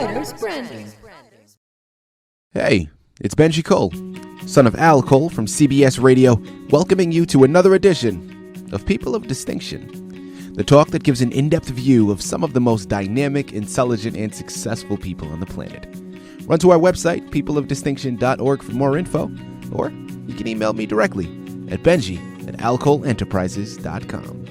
Writer's Branding. Hey, it's Benji Cole, son of Al Cole from CBS Radio, welcoming you to another edition of People of Distinction, the talk that gives an in-depth view of some of the most dynamic, intelligent, and successful people on the planet. Run to our website, peopleofdistinction.org for more info, or you can email me directly at benji@alcoleenterprises.com.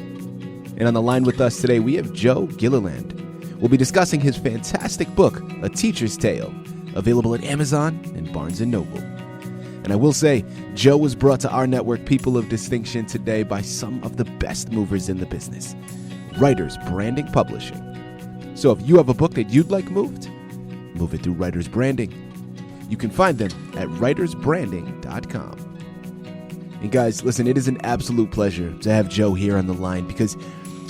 And on the line with us today, we have Joe Gilliland. We'll be discussing his fantastic book, A Teacher's Tale, available at Amazon and Barnes & Noble. And I will say, Joe was brought to our network, People of Distinction, today by some of the best movers in the business, Writers Branding Publishing. So if you have a book that you'd like moved, move it through Writers Branding. You can find them at writersbranding.com. And guys, listen, it is an absolute pleasure to have Joe here on the line because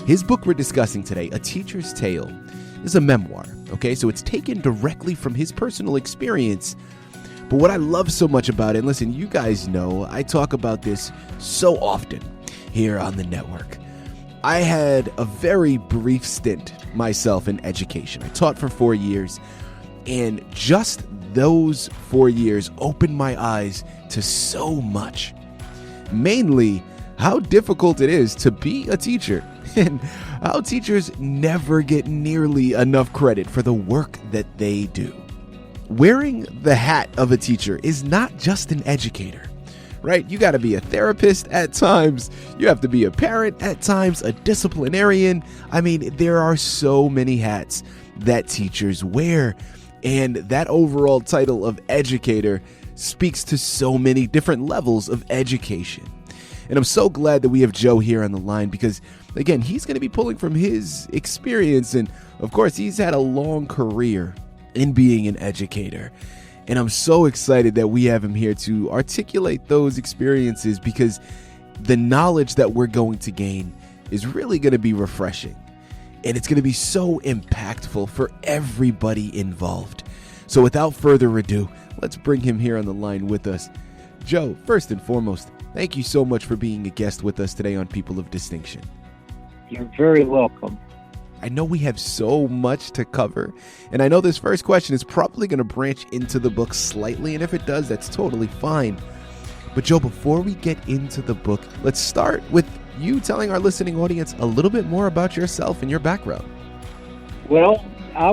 his book we're discussing today, A Teacher's Tale, is a memoir, okay? So it's taken directly from his personal experience. But what I love so much about it, and listen, you guys know I talk about this so often here on the network. I had a very brief stint myself in education. I taught for 4 years, and just those 4 years opened my eyes to so much. Mainly, how difficult it is to be a teacher and how teachers never get nearly enough credit for the work that they do. Wearing the hat of a teacher is not just an educator, right? You got to be a therapist at times. You have to be a parent at times, a disciplinarian. I mean, there are so many hats that teachers wear. And that overall title of educator speaks to so many different levels of education. And I'm so glad that we have Joe here on the line because, again, he's going to be pulling from his experience. And, of course, he's had a long career in being an educator. And I'm so excited that we have him here to articulate those experiences because the knowledge that we're going to gain is really going to be refreshing. And it's going to be so impactful for everybody involved. So without further ado, let's bring him here on the line with us. Joe, first and foremost, thank you so much for being a guest with us today on People of Distinction. You're very welcome. I know we have so much to cover, and I know this first question is probably going to branch into the book slightly, and if it does, that's totally fine. But Joe, before we get into the book, let's start with you telling our listening audience a little bit more about yourself and your background. Well, I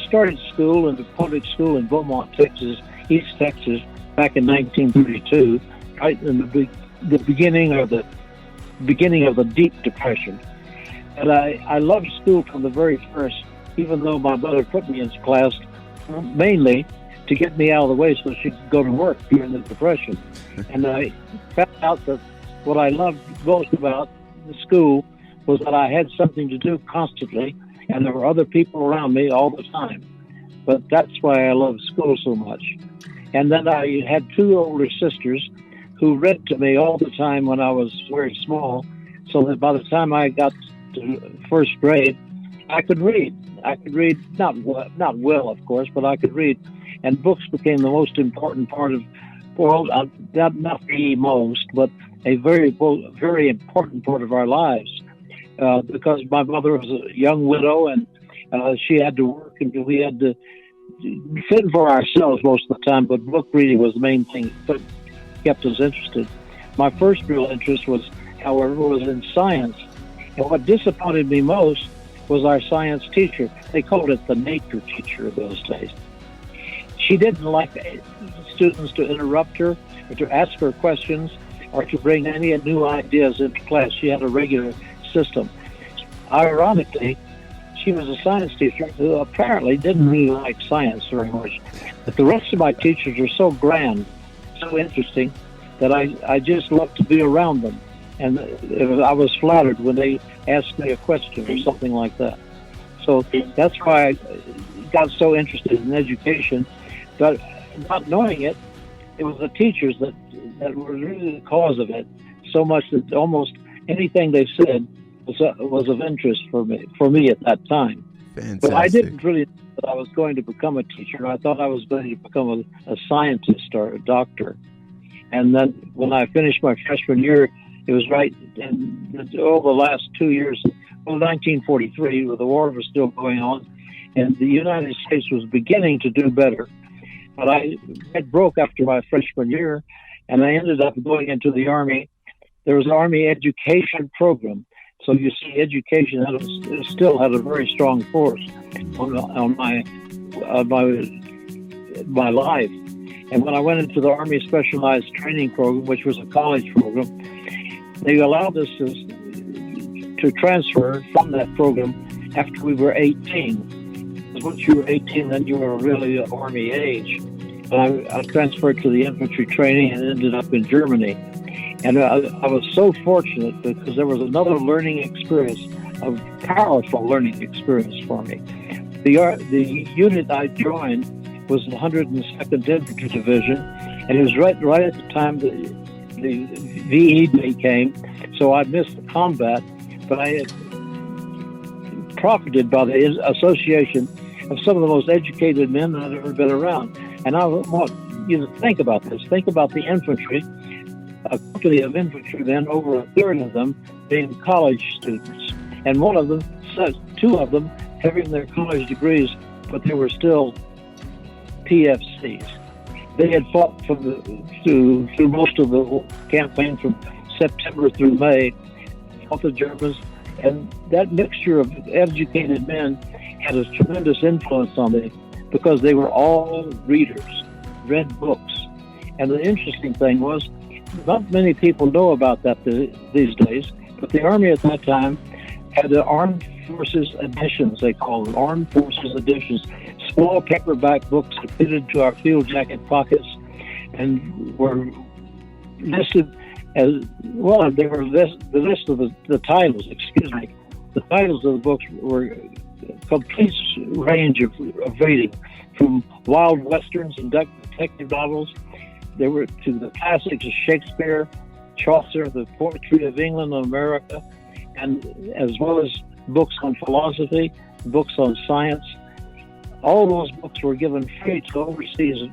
started school in the public school in Beaumont, Texas, East Texas, back in 1932, right in the beginning of the Deep Depression. And I loved school from the very first, even though my mother put me in class mainly to get me out of the way so she could go to work during the Depression. And I found out that what I loved most about the school was that I had something to do constantly, and there were other people around me all the time. But that's why I love school so much. And then I had two older sisters who read to me all the time when I was very small, so that by the time I got to first grade, I could read. I could read, not well, of course, but I could read. And books became the most important part of, well, not the most, but a very important part of our lives. Because my mother was a young widow, and she had to work, and we had to fend for ourselves most of the time, but book reading was the main thing that kept us interested. My first real interest however, was in science. And what disappointed me most was our science teacher. They called it the nature teacher of those days. She didn't like students to interrupt her or to ask her questions or to bring any new ideas into class. She had a regular system. Ironically, she was a science teacher who apparently didn't really like science very much. But the rest of my teachers are so grand, so interesting, that I just loved to be around them. And I was flattered when they asked me a question or something like that. So that's why I got so interested in education. But not knowing it, it was the teachers that were really the cause of it, so much that almost anything they said was of interest for me at that time. Fantastic. But I didn't really know that I was going to become a teacher. I thought I was going to become a scientist or a doctor. And then when I finished my freshman year, it was right in the last 2 years, 1943, the war was still going on, and the United States was beginning to do better. But I got broke after my freshman year, and I ended up going into the Army. There was an Army education program. So you see, education still had a very strong force on my life. And when I went into the Army Specialized Training Program, which was a college program, they allowed us to transfer from that program after we were 18. Because once you were 18, then you were really Army age. And I transferred to the infantry training and ended up in Germany. And I was so fortunate because there was another learning experience, a powerful learning experience for me. The unit I joined was the 102nd Infantry Division, and it was right at the time the VE Day came, so I missed the combat, but I had profited by the association of some of the most educated men I'd ever been around. And I want you to think about this. Think about the infantry. A company of infantrymen, over a third of them being college students, and two of them having their college degrees, but they were still PFCs. They had fought through most of the campaign from September through May, fought the Germans, and that mixture of educated men had a tremendous influence on me because they were all readers, read books. And the interesting thing was, not many people know about that these days, but the Army at that time had the Armed Forces editions, they called them, Armed Forces editions, small paperback books that fitted to our field jacket pockets and were listed as, well, they were the list of the titles, the titles of the books were a complete range of reading, from wild westerns and detective novels. They were to the classics of Shakespeare, Chaucer, the poetry of England and America, and as well as books on philosophy, books on science. All those books were given free to overseas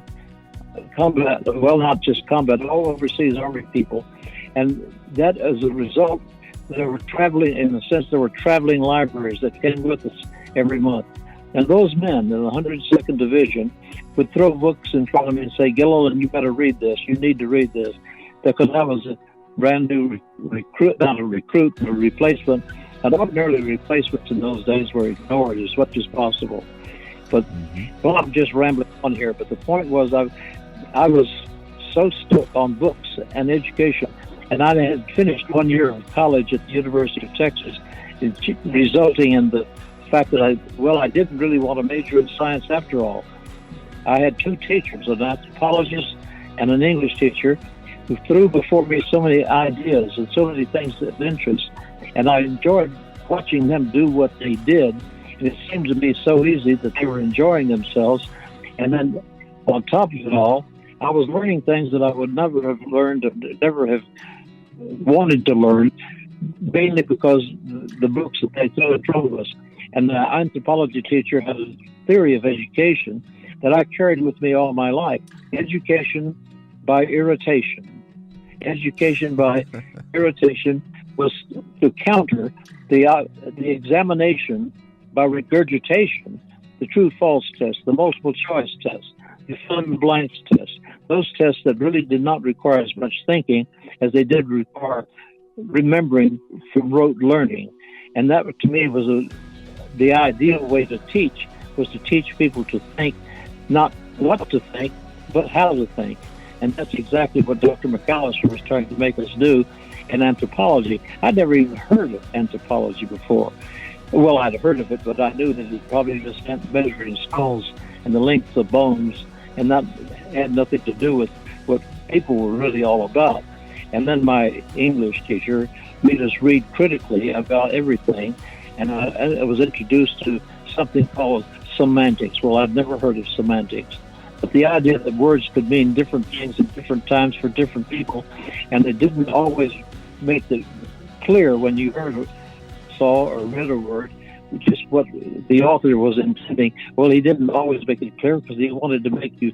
combat, well, not just combat, all overseas Army people. And that, as a result, there were traveling libraries that came with us every month. And those men in the 102nd Division would throw books in front of me and say, "Gilliland, you got to read this. You need to read this." Because I was a brand new recruit, not a recruit, but a replacement. And ordinarily replacements in those days were ignored as much as possible. But, well, I'm just rambling on here. But the point was I was so stuck on books and education. And I had finished 1 year of college at the University of Texas, resulting in the fact that I didn't really want to major in science after all. I had two teachers, an anthropologist and an English teacher, who threw before me so many ideas and so many things of interest. And I enjoyed watching them do what they did. And it seemed to me so easy that they were enjoying themselves. And then on top of it all, I was learning things that I would never have learned, never have wanted to learn, mainly because the books that they threw in front of us. And the anthropology teacher had a theory of education that I carried with me all my life. Education by irritation. Education by irritation was to counter the examination by regurgitation, the true-false test, the multiple choice test, the fill-in-the-blanks test, those tests that really did not require as much thinking as they did require remembering from rote learning. And that, to me, was the ideal way to teach, was to teach people to think, not what to think, but how to think. And that's exactly what Dr. McAllister was trying to make us do in anthropology. I'd never even heard of anthropology before. Well, I'd heard of it, but I knew that it probably just meant measuring skulls and the length of bones, and that had nothing to do with what people were really all about. And then my English teacher made us read critically about everything, and I was introduced to something called semantics. Well, I'd never heard of semantics, but the idea that words could mean different things at different times for different people, and they didn't always make it clear when you saw or read a word, just what the author was intending. Well, he didn't always make it clear because he wanted to make you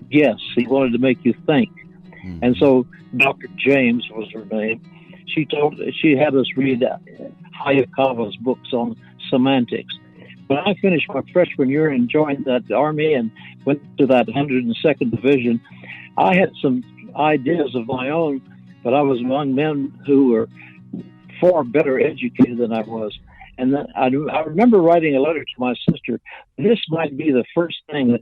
guess. He wanted to make you think. Mm-hmm. And so Dr. James was her name. She had us read Hayakawa's books on semantics. when I finished my freshman year and joined that Army and went to that 102nd Division, I had some ideas of my own, but I was among men who were far better educated than I was. And then I remember writing a letter to my sister. This might be the first thing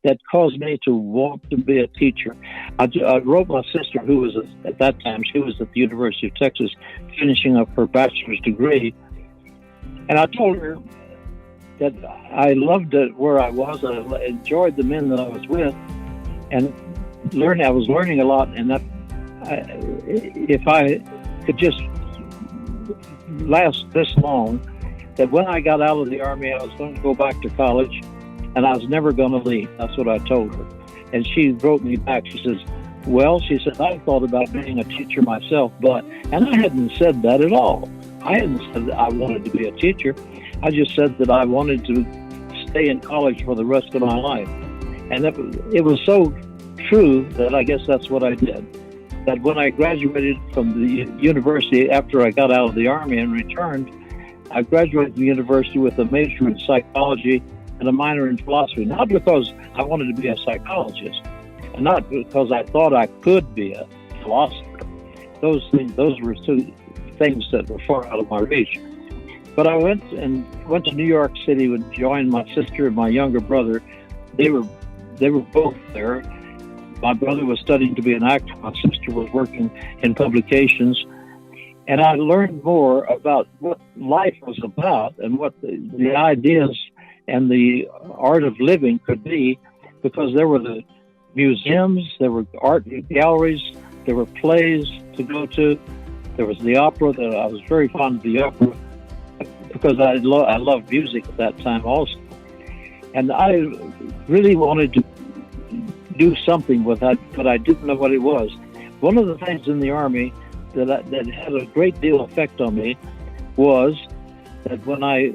that caused me to want to be a teacher. I wrote my sister, who was at that time, she was at the University of Texas, finishing up her bachelor's degree. And I told her that I loved it where I was. I enjoyed the men that I was with, and I was learning a lot. And that if I could just last this long, that when I got out of the Army, I was going to go back to college, and I was never going to leave. That's what I told her. And she wrote me back. She says, well, she said, I thought about being a teacher myself, and I hadn't said that at all. I hadn't said that I wanted to be a teacher. I just said that I wanted to stay in college for the rest of my life. And it was so true that I guess that's what I did. That when I graduated from the university after I got out of the Army and returned, I graduated from the university with a major in psychology and a minor in philosophy, not because I wanted to be a psychologist, and not because I thought I could be a philosopher. Those were two things that were far out of my reach. But I went to New York City and joined my sister and my younger brother. They were both there. My brother was studying to be an actor. My sister was working in publications. And I learned more about what life was about and what the ideas and the art of living could be, because there were the museums, there were art galleries, there were plays to go to. There was the opera. That I was very fond of the opera because I loved music at that time also. And I really wanted to do something with that, but I didn't know what it was. One of the things in the Army that had a great deal of effect on me was that when I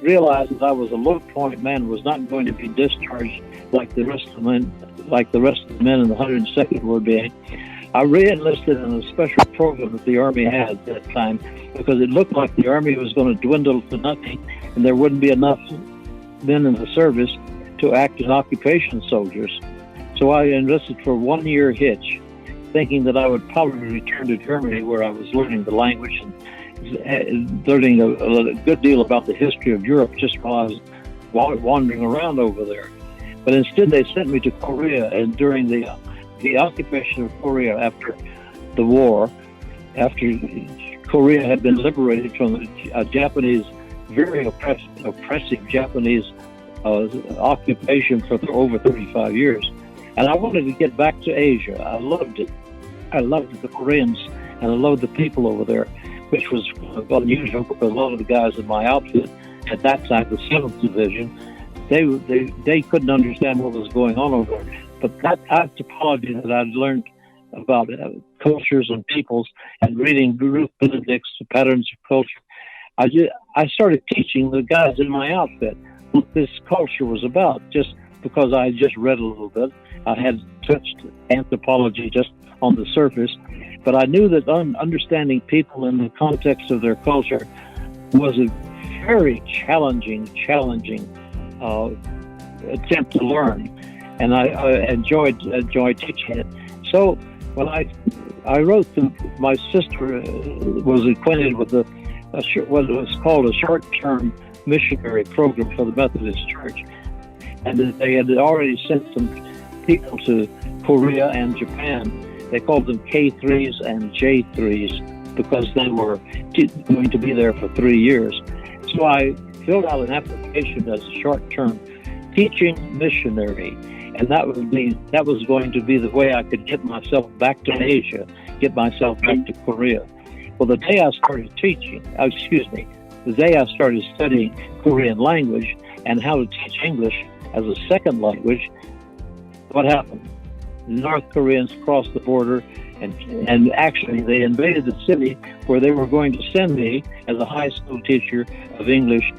realized that I was a low point man, was not going to be discharged like the rest of the men in the 102nd were being, I re-enlisted in a special program that the Army had at that time, because it looked like the Army was going to dwindle to nothing and there wouldn't be enough men in the service to act as occupation soldiers. So I enlisted for 1 year hitch, thinking that I would probably return to Germany, where I was learning the language and learning a good deal about the history of Europe just while I was wandering around over there. But instead they sent me to Korea, and during the occupation of Korea after the war, after Korea had been liberated from a Japanese, very oppressive Japanese occupation for over 35 years. And I wanted to get back to Asia. I loved it. I loved the Koreans, and I loved the people over there, which was unusual because a lot of the guys in my outfit at that time, the 7th Division, they couldn't understand what was going on over there. But that anthropology that I'd learned about cultures and peoples, and reading Ruth Benedict's Patterns of Culture, I started teaching the guys in my outfit what this culture was about, just because I had just read a little bit. I had touched anthropology just on the surface, but I knew that understanding people in the context of their culture was a very challenging attempt to learn, and I enjoyed teaching it. So when I wrote my sister was acquainted with what was called a short-term missionary program for the Methodist Church, and they had already sent some people to Korea and Japan. They called them K3s and J3s because they were going to be there for 3 years. So I filled out an application as a short-term teaching missionary, and that was going to be the way I could get myself back to Asia, get myself back to Korea. Well, the day I started studying Korean language and how to teach English as a second language, what happened? North Koreans crossed the border, and actually they invaded the city where they were going to send me as a high school teacher of English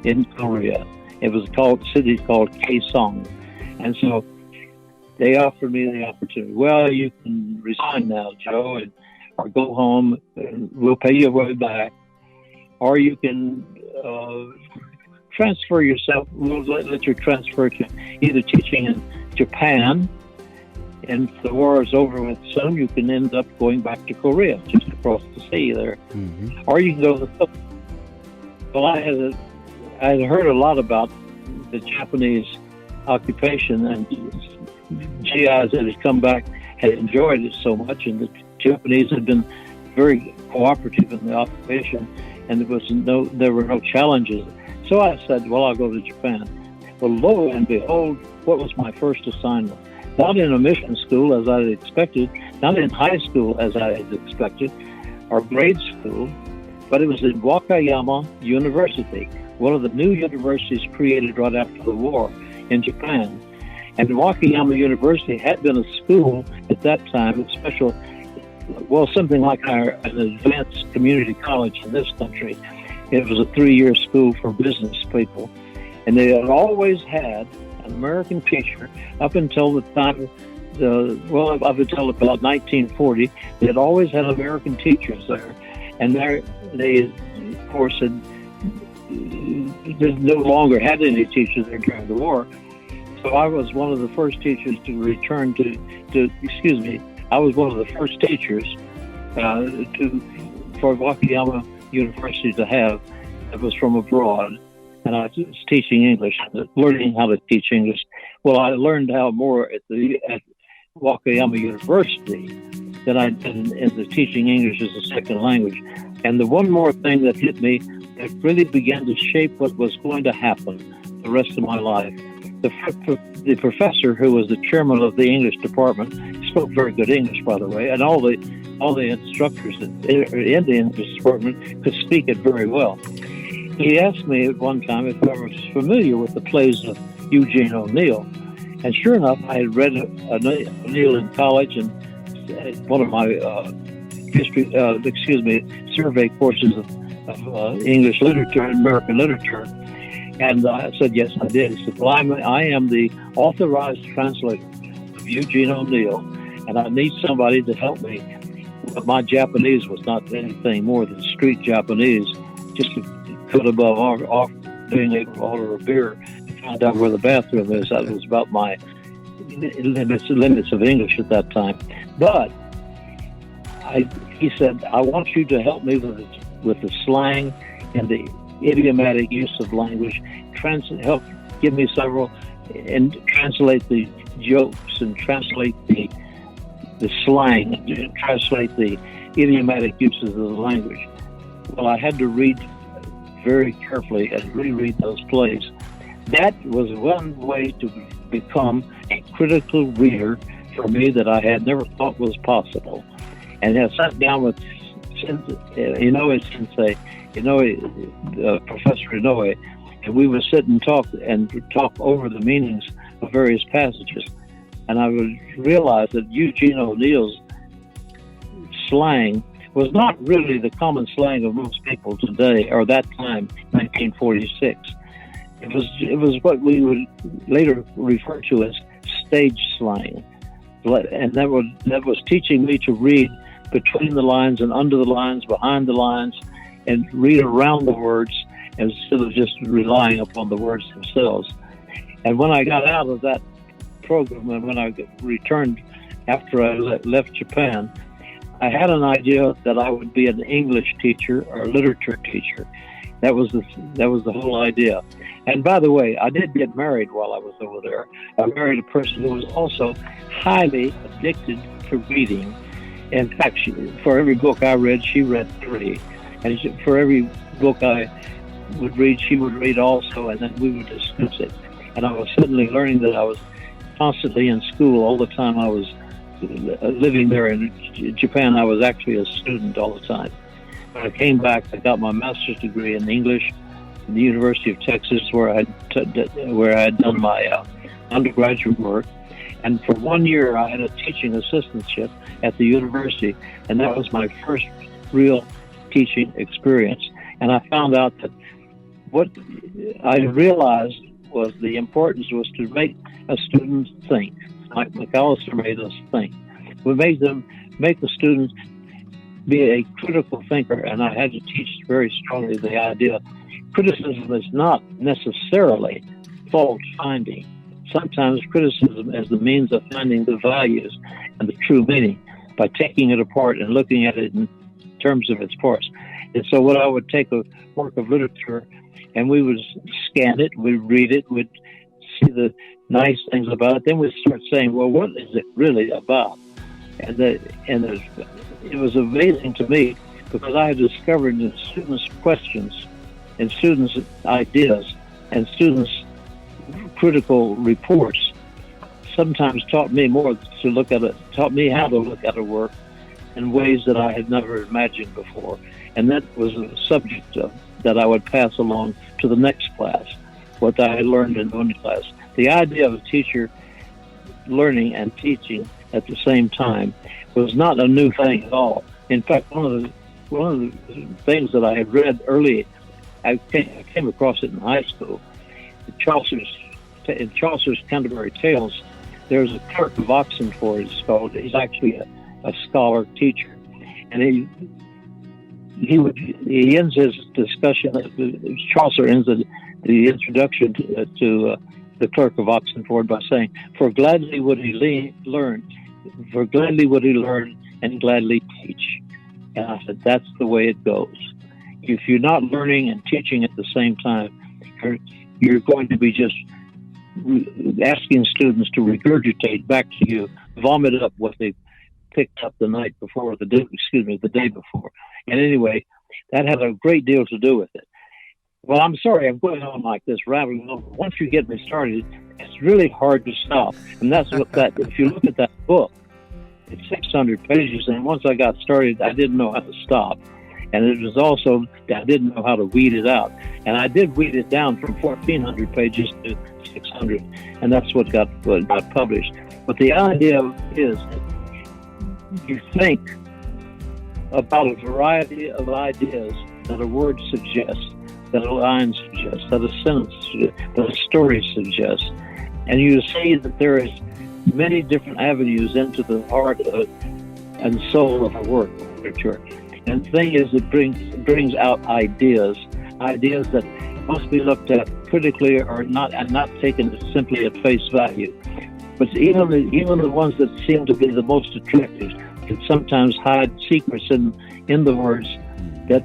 in Korea. It was the city called Kaesong. And so they offered me the opportunity. Well, you can resign now, Joe, or go home, and we'll pay your way back. Or you can transfer yourself. We'll let you transfer to either teaching in Japan, and if the war is over with soon, you can end up going back to Korea, just across the sea there. Mm-hmm. Or you can go to the... Well, I had heard a lot about the Japanese occupation, and GIs that had come back had enjoyed it so much, and the Japanese had been very cooperative in the occupation, and there were no challenges. So I said, well, I'll go to Japan. Well, lo and behold, what was my first assignment? Not in a mission school as I had expected, not in high school as I had expected, or grade school, but it was in Wakayama University, one of the new universities created right after the war in Japan. And Wakayama University had been a school at that time, a special, well, something like an advanced community college in this country. It was a 3-year school for business people. And they had always had an American teacher up until the time, up until about 1940. They had always had American teachers there. And they, of course, no longer had any teachers there during the war. So I was one of the first teachers to return I was one of the first teachers for Wakayama University to have that was from abroad. And I was teaching English, learning how to teach English. Well, I learned how more at Wakayama University than I did in the teaching English as a second language. And the one more thing that hit me that really began to shape what was going to happen the rest of my life. The professor, who was the chairman of the English department, spoke very good English, by the way, and all the instructors in the English department could speak it very well. He asked me at one time if I was familiar with the plays of Eugene O'Neill, and sure enough, I had read O'Neill in college and one of my survey courses of English literature and American literature. And I said, yes, I did. He said, well, I am the authorized translator of Eugene O'Neill, and I need somebody to help me. But my Japanese was not anything more than street Japanese, just to put above off being able to order a beer and find out where the bathroom is. That was about my limits of English at that time. But he said, I want you to help me with the slang and the idiomatic use of language, help give me several, and translate the jokes and translate the slang, and translate the idiomatic uses of the language. Well, I had to read very carefully and reread those plays. That was one way to become a critical reader for me that I had never thought was possible. And I sat down with Professor Inoue, and we would sit and talk over the meanings of various passages. And I would realize that Eugene O'Neill's slang was not really the common slang of most people today, or that time, 1946. It was what we would later refer to as stage slang, and that was teaching me to read between the lines and under the lines, behind the lines, and read around the words instead of just relying upon the words themselves. And when I got out of that program, and when I returned after I left Japan, I had an idea that I would be an English teacher or a literature teacher. That was the whole idea. And by the way, I did get married while I was over there. I married a person who was also highly addicted to reading. In fact, for every book I read, she read 3. And for every book I would read, she would read also, and then we would discuss it. And I was suddenly learning that I was constantly in school all the time I was living there in Japan. I was actually a student all the time. When I came back, I got my master's degree in English from the University of Texas, where I had done my undergraduate work. And for 1 year, I had a teaching assistantship at the university, and that was my first real teaching experience. And I found out that what I realized was the importance was to make a student think, like McAllister made us think. We make the students be a critical thinker, and I had to teach very strongly the idea criticism is not necessarily fault finding. Sometimes criticism is the means of finding the values and the true meaning by taking it apart and looking at it in terms of its parts. And so what I would take a work of literature and we would scan it, we'd read it, we'd see the nice things about it, then we'd start saying, well, what is it really about? And it was amazing to me because I had discovered that students' questions and students' ideas and students' critical reports sometimes taught me more to look at it, taught me how to look at a work in ways that I had never imagined before. And that was a subject that I would pass along to the next class, what I had learned in one class. The idea of a teacher learning and teaching at the same time was not a new thing at all. In fact, one of the things that I had read early, I came across it in high school. In Chaucer's Canterbury Tales, there's a clerk of Oxenford. It's called. He's actually a scholar teacher, and he ends his discussion. Chaucer ends the introduction to the clerk of Oxenford by saying, "For gladly would he learn, for gladly would he learn, and gladly teach." And I said, that's the way it goes. If you're not learning and teaching at the same time, you're going to be just asking students to regurgitate back to you, vomit up what they picked up the night before, the day before. And anyway, that had a great deal to do with it. Well, I'm sorry I'm going on like this, rattling on. Once you get me started, it's really hard to stop. And that's what if you look at that book, it's 600 pages, and once I got started, I didn't know how to stop. And it was also, I didn't know how to weed it out. And I did weed it down from 1,400 pages to 600, and that's what got published. But the idea is you think about a variety of ideas that a word suggests, that a line suggests, that a sentence suggests, that a story suggests, and you see that there is many different avenues into the heart and soul of a work of literature. And the thing is, it brings out ideas that must be looked at critically or not, and not taken simply at face value. But even the ones that seem to be the most attractive can sometimes hide secrets in the words that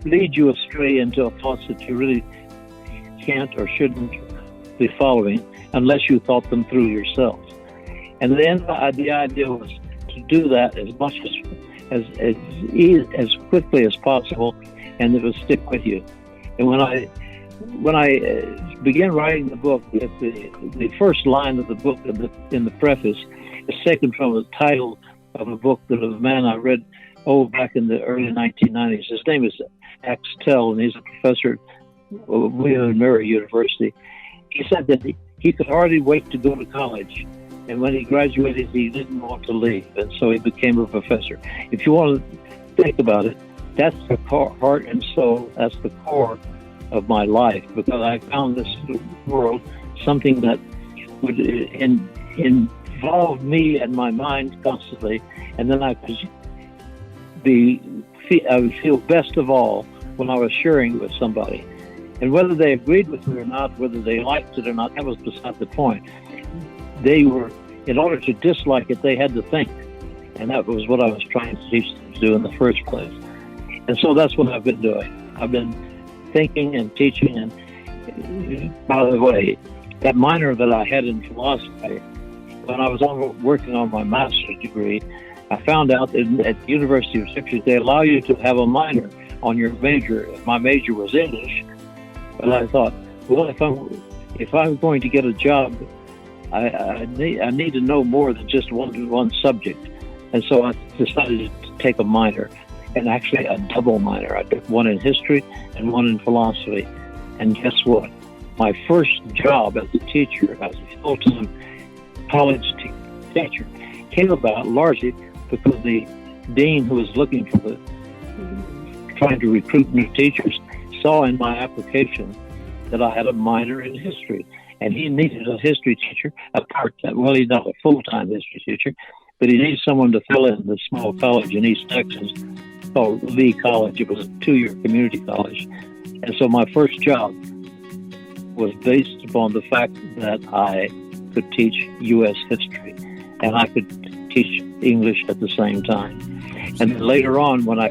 lead you astray into thoughts that you really can't or shouldn't be following unless you thought them through yourself. And then the idea was to do that as much as quickly as possible, and it will stick with you. And when I began writing the book, the first line of the book in the preface is taken from the title of a book that a man I read back in the early 1990s. His name is Axtell, and he's a professor at William and Mary University. He said that he could hardly wait to go to college. And when he graduated, he didn't want to leave, and so he became a professor. If you want to think about it, that's the heart and soul, that's the core of my life, because I found this world something that would involve me and my mind constantly, and then I would feel best of all when I was sharing it with somebody. And whether they agreed with me or not, whether they liked it or not, that was beside the point. In order to dislike it, they had to think. And that was what I was trying to teach them to do in the first place. And so that's what I've been doing. I've been thinking and teaching. And by the way, that minor that I had in philosophy, when I was working on my master's degree, I found out that at the University of Citrus, they allow you to have a minor on your major. My major was English. But I thought, well, if I'm going to get a job, I need to know more than just one subject. And so I decided to take a minor, and actually a double minor. I took one in history and one in philosophy. And guess what? My first job as a teacher, as a full-time college teacher, came about largely because the dean who was looking for trying to recruit new teachers saw in my application that I had a minor in history. And he needed a history teacher, he's not a full-time history teacher, but he needs someone to fill in the small college in East Texas called Lee College. It was a 2-year community college. And so my first job was based upon the fact that I could teach U.S. history and I could teach English at the same time. And then later on, when I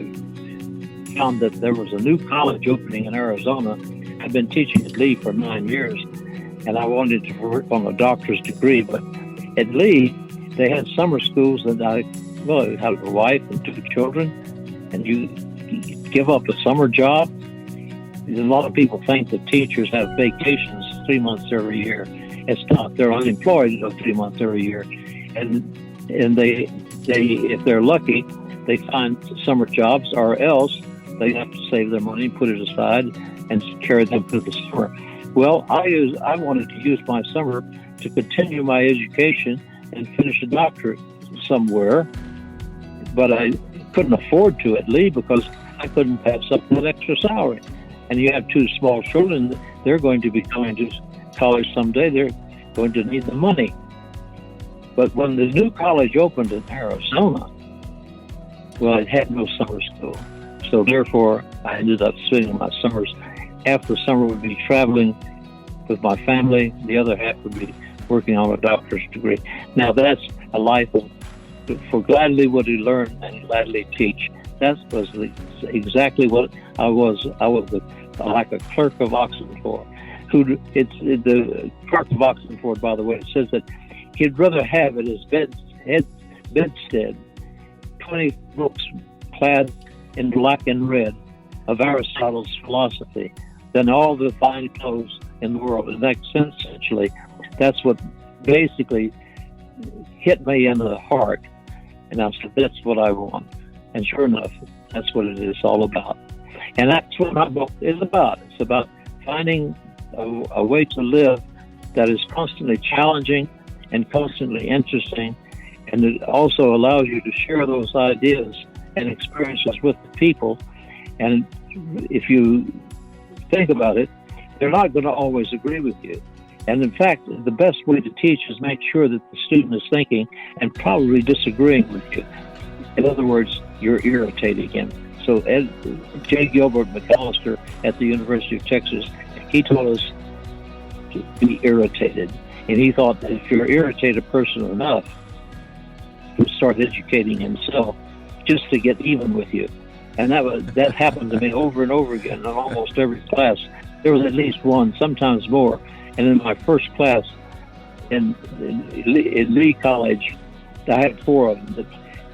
found that there was a new college opening in Arizona, I've been teaching at Lee for 9 years, and I wanted to work on a doctor's degree. But at Lee, they had summer schools that I had a wife and 2 children, and you give up a summer job. A lot of people think that teachers have vacations 3 months every year. It's not. They're unemployed 3 months every year, and they if they're lucky, they find summer jobs, or else they have to save their money, put it aside, and carry them through the summer. Well, I wanted to use my summer to continue my education and finish a doctorate somewhere, but I couldn't afford to at Lee because I couldn't pass up that extra salary. And you have 2 small children, they're going to be going to college someday. They're going to need the money. But when the new college opened in Arizona, well, it had no summer school. So therefore, I ended up spending my summers. Half the summer would be traveling with my family. The other half would be working on a doctor's degree. Now, that's a life of, for gladly would he learn and gladly teach. That was exactly what I was. I was like a clerk of Oxenford. The clerk of Oxenford, by the way, it says that he'd rather have at his bedstead 20 books clad in black and red of Aristotle's philosophy than all the fine clothes in the world. And essentially, that's what basically hit me in the heart. And I said, that's what I want. And sure enough, that's what it is all about. And that's what my book is about. It's about finding a way to live that is constantly challenging and constantly interesting. And it also allows you to share those ideas and experiences with the people. And if you think about it, they're not going to always agree with you. And in fact, the best way to teach is make sure that the student is thinking and probably disagreeing with you. In other words, you're irritating him. So J. Gilbert McAllister at the University of Texas, he taught us to be irritated. And he thought that if you're irritated a person enough, he'll start educating himself just to get even with you. And that happened to me over and over again in almost every class. There was at least one, sometimes more. And in my first class in Lee College, I had 4 of them that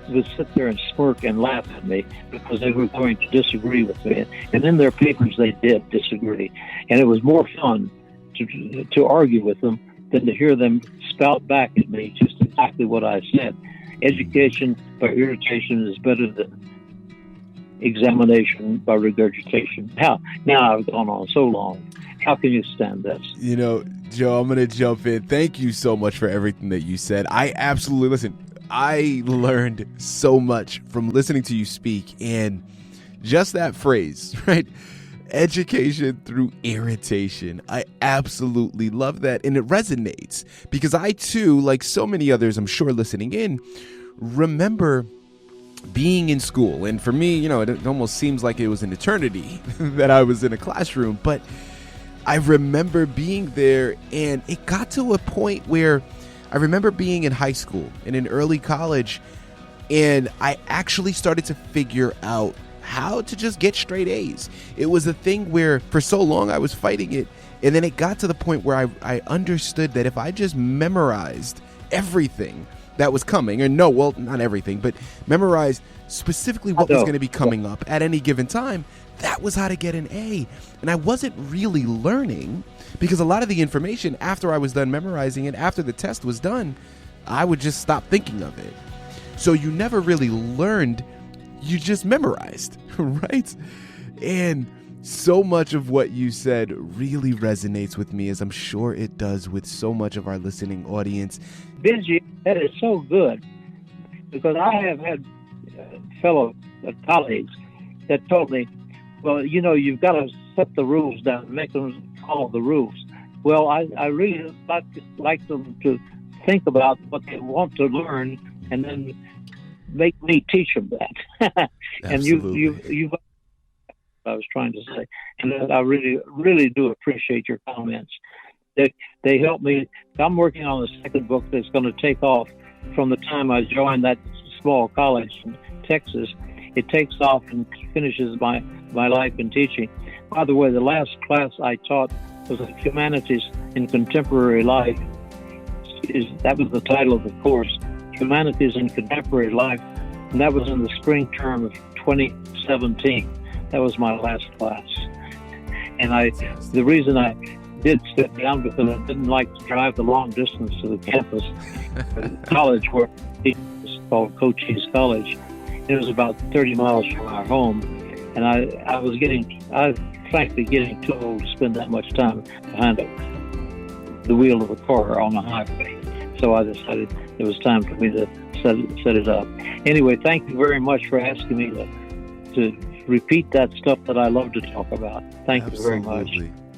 would sit there and smirk and laugh at me because they were going to disagree with me. And in their papers, they did disagree. And it was more fun to argue with them than to hear them spout back at me just exactly what I said. Education by irritation is better than examination by regurgitation. Now I've gone on so long. How can you stand this? You know, Joe, I'm going to jump in. Thank you so much for everything that you said. I learned so much from listening to you speak, and just that phrase, right? Education through irritation. I absolutely love that. And it resonates because I too, like so many others, I'm sure listening in, remember being in school. And for me, you know, it almost seems like it was an eternity that I was in a classroom, but I remember being there, and it got to a point where I remember being in high school and in early college, and I actually started to figure out how to just get straight A's. It was a thing where for so long I was fighting it, and then it got to the point where I understood that if I just memorized everything that was coming, or not everything, but memorized specifically what was going to be coming up at any given time, that was how to get an A. And I wasn't really learning because a lot of the information after I was done memorizing it, after the test was done, I would just stop thinking of it. So you never really learned, you just memorized, right? And so much of what you said really resonates with me, as I'm sure it does with so much of our listening audience. Benji, that is so good, because I have had fellow colleagues that told me, well, you know, you've got to set the rules down, make them follow the rules. Well, I really like them to think about what they want to learn and then make me teach them that. And you've I was trying to say, and I really do appreciate your comments. They help me. I'm working on the second book that's going to take off from the time I joined that small college in Texas. It takes off and finishes my life in teaching. By the way, the last class I taught was Humanities in Contemporary Life. That was the title of the course, Humanities in Contemporary Life, and that was in the spring term of 2017. That was my last class. And the reason I did sit down because I didn't like to drive the long distance to the campus, college where it was called Cochise College. It was about 30 miles from our home, and I was frankly getting too old to spend that much time behind the wheel of a car on the highway. So I decided it was time for me to set it up. Anyway, thank you very much for asking me to repeat that stuff that I love to talk about. Thank you very much.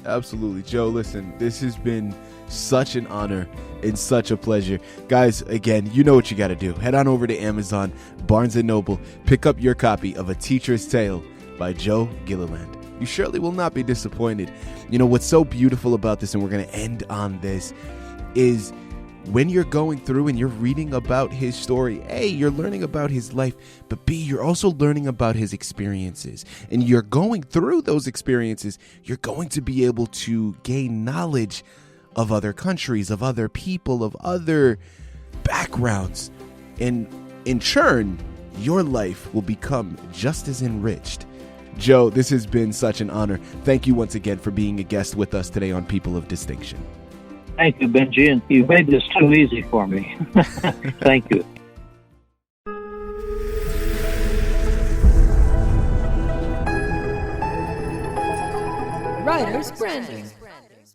Absolutely. Joe, listen, this has been such an honor and such a pleasure. Guys, again, you know what you got to do. Head on over to Amazon, Barnes & Noble, pick up your copy of A Teacher's Tale by Joe Gilliland. You surely will not be disappointed. You know, what's so beautiful about this, and we're going to end on this, is when you're going through and you're reading about his story, A, you're learning about his life, but B, you're also learning about his experiences. And you're going through those experiences, you're going to be able to gain knowledge of other countries, of other people, of other backgrounds. And in turn, your life will become just as enriched. Joe, this has been such an honor. Thank you once again for being a guest with us today on People of Distinction. Thank you, Benji, and you made this too easy for me. Thank you. Writer's Branding.